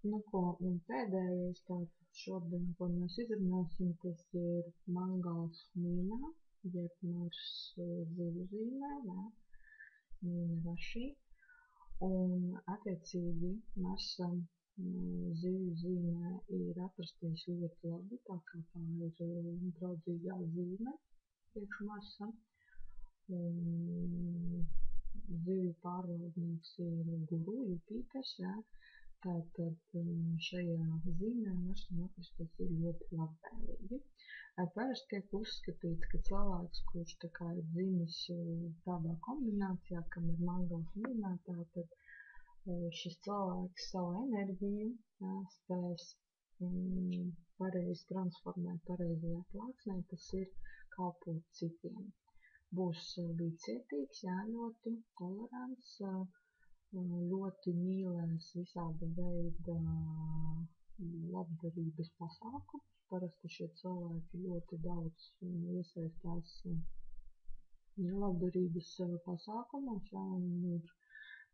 Nu ko, un pēdējais tātad šodien, ko mēs izrunāsim, tas ir mangals mīnā, jeb Mars zivju zīmē, jā, mīna rašī. Un attiecīgi Marsam zivju zīmē ir atrasties ļoti labi, tā kā tā ir draudzīgā zīme priekš Marsam. Un zivju pārvaldnieks ir Guru, Jupiters, jā. Tātad šajā zīmē Marsam atrasties ir ļoti labvēlīgi. Parasti tiek uzskatīts, ka cilvēks, kurš tā kā ir dzimis tādā kombinācijā, kam ir mangals mīnā, tātad šis cilvēks savu enerģiju spēs pareizi transformēt pareizajā plāksnē, tas ir kalpot citiem. Būs līdzcietīgs, jā, ļoti tolerants, ļoti mīlēs visāda veida labdarības pasākumus. Parasti šie cilvēki ļoti daudz iesaistās labdarības pasākumos, jā, un ir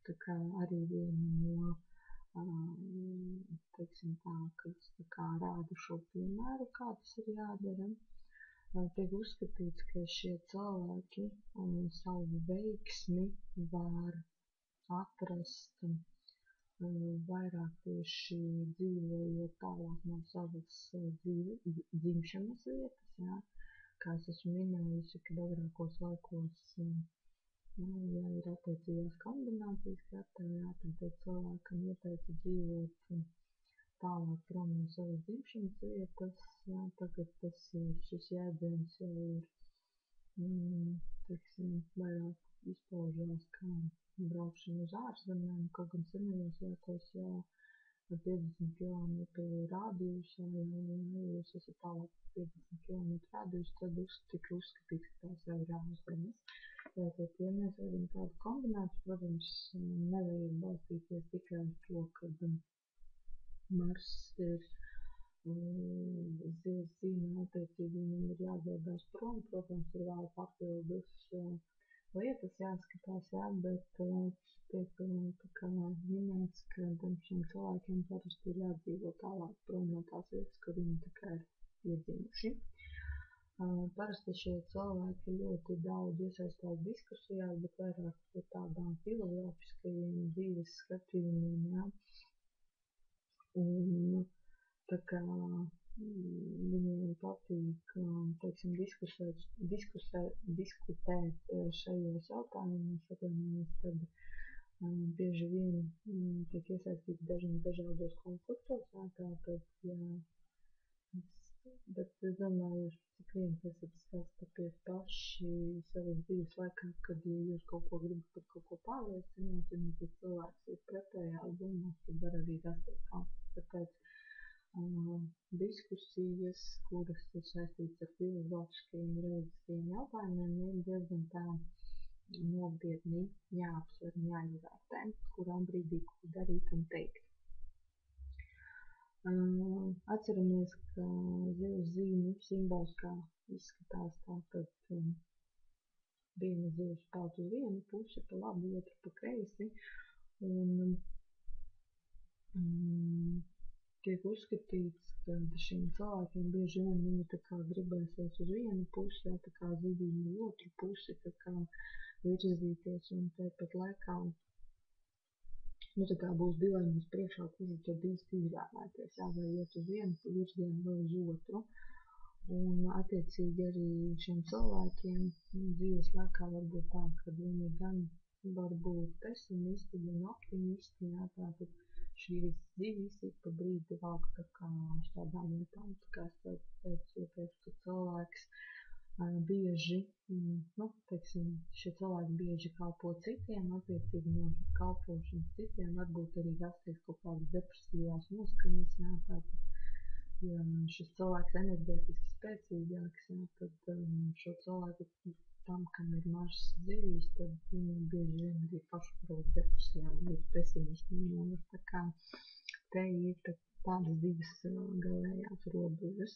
tā kā arī viena no, teiksim tā, kas tā kā rāda šo piemēru, kā tas ir jādara. Tiek uzskatīts, ka šie cilvēki savu veiksmi var atrast vairāk tieši dzīvojot tālāk no savas dzimšanas vietas, jā. Kā es esmu minējusi, kad agrākos laikos, ja ir attiecīgās kombinācijas kartē, jā, tad tie cilvēkam ieteica dzīvot tālāk prom no savas dzimšanas vietas, jā, tagad tas ir, šis jēdziens jau ir, teiksim, vairāk izpaužās kā braukšana uz ārzemēm, kaut gan senajos laikos jau ar 50 km rādījusā, ja jūs esat tālāk 50 km rādījus, tad tika uzskatīts, ka tās jau ir ārzemes. Tātad, ja mēs redzam tādu kombināciju, protams, nevajag balstīties tikai uz to, ka Mars ir zivs zīmē, attiecīgi viņam ir jādodas prom, protams, ir vēl papildus lietas jāskatās, jā, bet tiek tā kā minēts, ka šiem cilvēkiem parasti ir jādzīvo tālāk prom no tās vietas, kur viņi tā kā ir iedzimuši. Parasti šie cilvēki ļoti daudz iesaistās diskusijās, bet vairāk par tādām filozofiskajiem dzīves skatījumiem, jā. Un tā kā viņiem patīk, teiksim, diskutēt šajos jautājumos, tad bieži vien tiek iesaistīti dažādos konfliktos, jā, tātad, jā, bet es domāju, cik viens esat sastapies paši savas dzīves laikā, kad ja jūs kaut ko gribat par kaut ko pārliecināt, un ja tas cilvēks ir pretējās domās, tad var arī rasties konflikts. Tāpēc diskusijas, kuras ir saistītas ar filozofiskajiem un reliģiskajiem jautājumiem, ir diezgan tā nopietni jāapsver un jāizvērtē, kurā brīdī ko darīt un teikt. Atceramies, ka zivs zīmju simbols kā izskatās tātad viena zivs peld uz vienu pusi, pa labi, otru pa kreisi, un tiek uzskatīts, ka šiem cilvēkiem bieži vien viņi tā kā gribēsies uz vienu pusi, jā, tā kā zivīm uz otru pusi, tā kā virzīties, un tāpat laikā, tā kā būs dilemmas priekšā, kuru tad īsti izvēlēties, jā, vai iet uz vienu virzienu vai uz otru. Un attiecīgi arī šiem cilvēkiem dzīves laikā var būt tā, ka viņi gan var būt pesimisti, gan optimisti, jā, tātad šīs zivis ik pa brīdi valk tā kā uz tādām lietām, tā kā es teicu iepriekš, ka cilvēks bieži, teiksim, šie cilvēki bieži kalpo citiem, attiecīgi no kalpošanas citiem varbūt arī rasties kaut kādas depresīvās noskaņas, jā, tātad, ja šis cilvēks enerģētiski spēcīgāks, jā, tad šo cilvēku tam, kam ir Mars zivīs, tad viņi bieži vien arī paši prot depresijām, ir pesimisti, un tā kā te ir tādas divas galējās robežas.